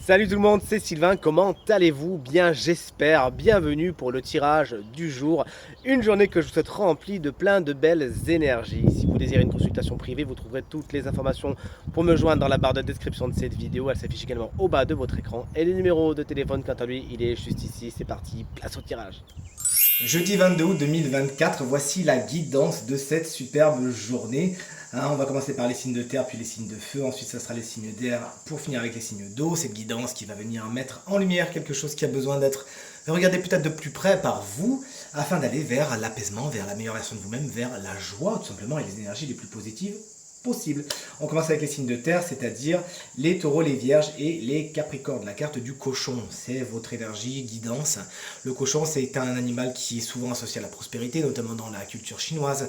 Salut tout le monde, c'est Sylvain, comment allez-vous? Bien j'espère, bienvenue pour le tirage du jour. Une journée que je vous souhaite remplie de plein de belles énergies. Si vous désirez une consultation privée, vous trouverez toutes les informations pour me joindre dans la barre de description de cette vidéo. Elle s'affiche également au bas de votre écran. Et le numéro de téléphone, quant à lui, il est juste ici. C'est parti, place au tirage. Jeudi 22 août 2024, voici la guidance de cette superbe journée. On va commencer par les signes de terre, puis les signes de feu, ensuite ça sera les signes d'air, pour finir avec les signes d'eau. Cette guidance qui va venir mettre en lumière quelque chose qui a besoin d'être regardé peut-être de plus près par vous, afin d'aller vers l'apaisement, vers l'amélioration de vous-même, vers la joie tout simplement et les énergies les plus positives possible. On commence avec les signes de terre, c'est-à-dire les taureaux, les vierges et les capricornes. La carte du cochon, c'est votre énergie, guidance. Le cochon, c'est un animal qui est souvent associé à la prospérité, notamment dans la culture chinoise.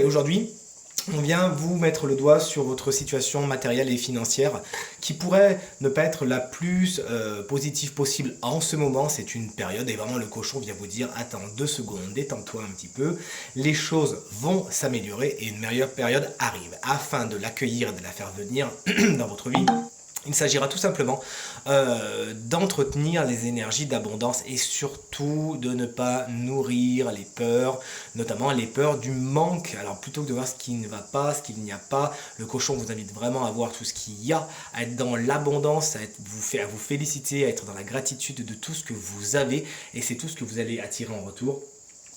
Et aujourd'hui, on vient vous mettre le doigt sur votre situation matérielle et financière qui pourrait ne pas être la plus positive possible en ce moment. C'est une période et vraiment le cochon vient vous dire attends 2 secondes, détends-toi un petit peu. Les choses vont s'améliorer et une meilleure période arrive. Afin de l'accueillir et de la faire venir dans votre vie, il s'agira tout simplement d'entretenir les énergies d'abondance et surtout de ne pas nourrir les peurs, notamment les peurs du manque. Alors plutôt que de voir ce qui ne va pas, ce qu'il n'y a pas, le cochon vous invite vraiment à voir tout ce qu'il y a, à être dans l'abondance, à vous féliciter, à être dans la gratitude de tout ce que vous avez et c'est tout ce que vous allez attirer en retour.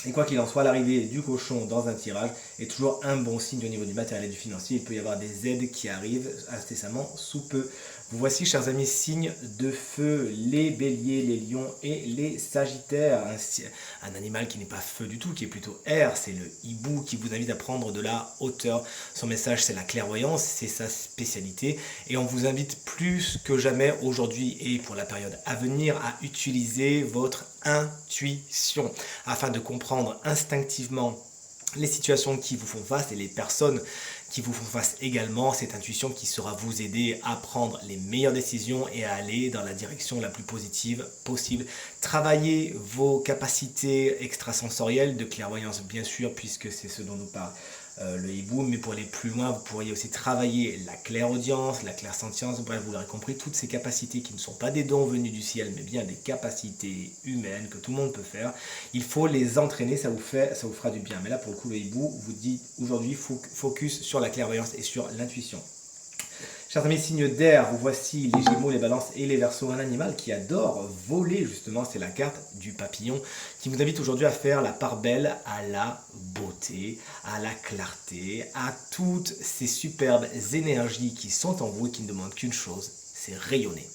Et quoi qu'il en soit, l'arrivée du cochon dans un tirage est toujours un bon signe au niveau du matériel et du financier. Il peut y avoir des aides qui arrivent incessamment sous peu. Vous voici, chers amis, signes de feu, les béliers, les lions et les sagittaires. Un animal qui n'est pas feu du tout, qui est plutôt air, c'est le hibou qui vous invite à prendre de la hauteur. Son message, c'est la clairvoyance, c'est sa spécialité. Et on vous invite plus que jamais aujourd'hui et pour la période à venir à utiliser votre intuition afin de comprendre instinctivement les situations qui vous font face et les personnes qui vous font face également. Cette intuition qui sera vous aider à prendre les meilleures décisions et à aller dans la direction la plus positive possible. Travaillez vos capacités extrasensorielles de clairvoyance bien sûr puisque c'est ce dont nous parle le hibou, mais pour aller plus loin, vous pourriez aussi travailler la clairaudience, la clairsentience, bref, vous l'aurez compris, toutes ces capacités qui ne sont pas des dons venus du ciel, mais bien des capacités humaines que tout le monde peut faire. Il faut les entraîner, ça vous fera du bien. Mais là, pour le coup, le hibou vous dit aujourd'hui, focus sur la clairvoyance et sur l'intuition. Chers amis, signes d'air, vous voici les Gémeaux, les Balances et les Verseaux. Un animal qui adore voler, justement, c'est la carte du papillon qui vous invite aujourd'hui à faire la part belle à la beauté, à la clarté, à toutes ces superbes énergies qui sont en vous et qui ne demandent qu'une chose, c'est rayonner.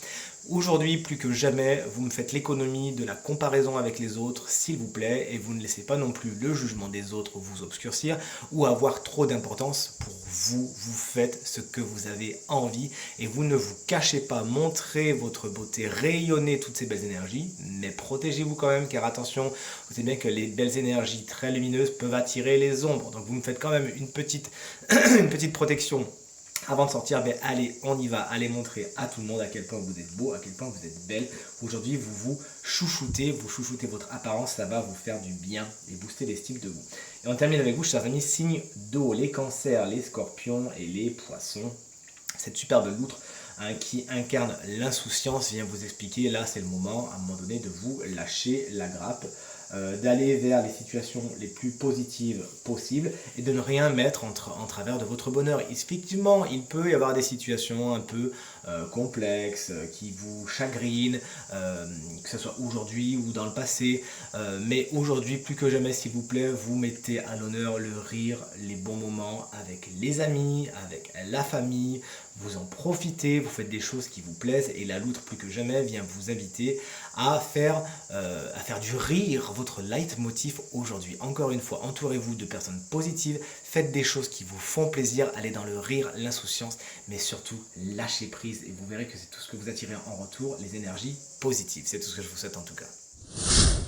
Aujourd'hui, plus que jamais, vous me faites l'économie de la comparaison avec les autres, s'il vous plaît, et vous ne laissez pas non plus le jugement des autres vous obscurcir ou avoir trop d'importance pour vous. Vous faites ce que vous avez envie et vous ne vous cachez pas. Montrez votre beauté, rayonnez toutes ces belles énergies, mais protégez-vous quand même, car attention, vous savez bien que les belles énergies très lumineuses peuvent attirer les ombres. Donc vous me faites quand même une petite protection. Avant de sortir, ben allez, on y va, allez montrer à tout le monde à quel point vous êtes beau, à quel point vous êtes belle. Aujourd'hui, vous chouchoutez votre apparence, ça va vous faire du bien et booster l'estime de vous. Et on termine avec vous, chers amis, signes d'eau, les cancers, les scorpions et les poissons. Cette superbe loutre qui incarne l'insouciance vient vous expliquer, là c'est le moment, à un moment donné, de vous lâcher la grappe. D'aller vers les situations les plus positives possibles et de ne rien mettre en travers de votre bonheur. Effectivement, il peut y avoir des situations un peu complexes, qui vous chagrinent, que ce soit aujourd'hui ou dans le passé, mais aujourd'hui, plus que jamais, s'il vous plaît, vous mettez à l'honneur le rire, les bons moments avec les amis, avec la famille, vous en profitez, vous faites des choses qui vous plaisent et la loutre plus que jamais vient vous inviter à faire du rire votre leitmotiv aujourd'hui. Encore une fois, entourez-vous de personnes positives, faites des choses qui vous font plaisir, allez dans le rire, l'insouciance, mais surtout lâchez prise et vous verrez que c'est tout ce que vous attirez en retour, les énergies positives. C'est tout ce que je vous souhaite en tout cas.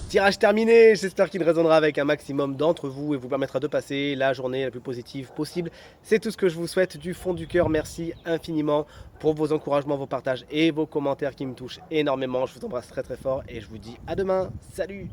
Tirage terminé, j'espère qu'il résonnera avec un maximum d'entre vous et vous permettra de passer la journée la plus positive possible. C'est tout ce que je vous souhaite du fond du cœur. Merci infiniment pour vos encouragements, vos partages et vos commentaires qui me touchent énormément. Je vous embrasse très très fort et je vous dis à demain. Salut!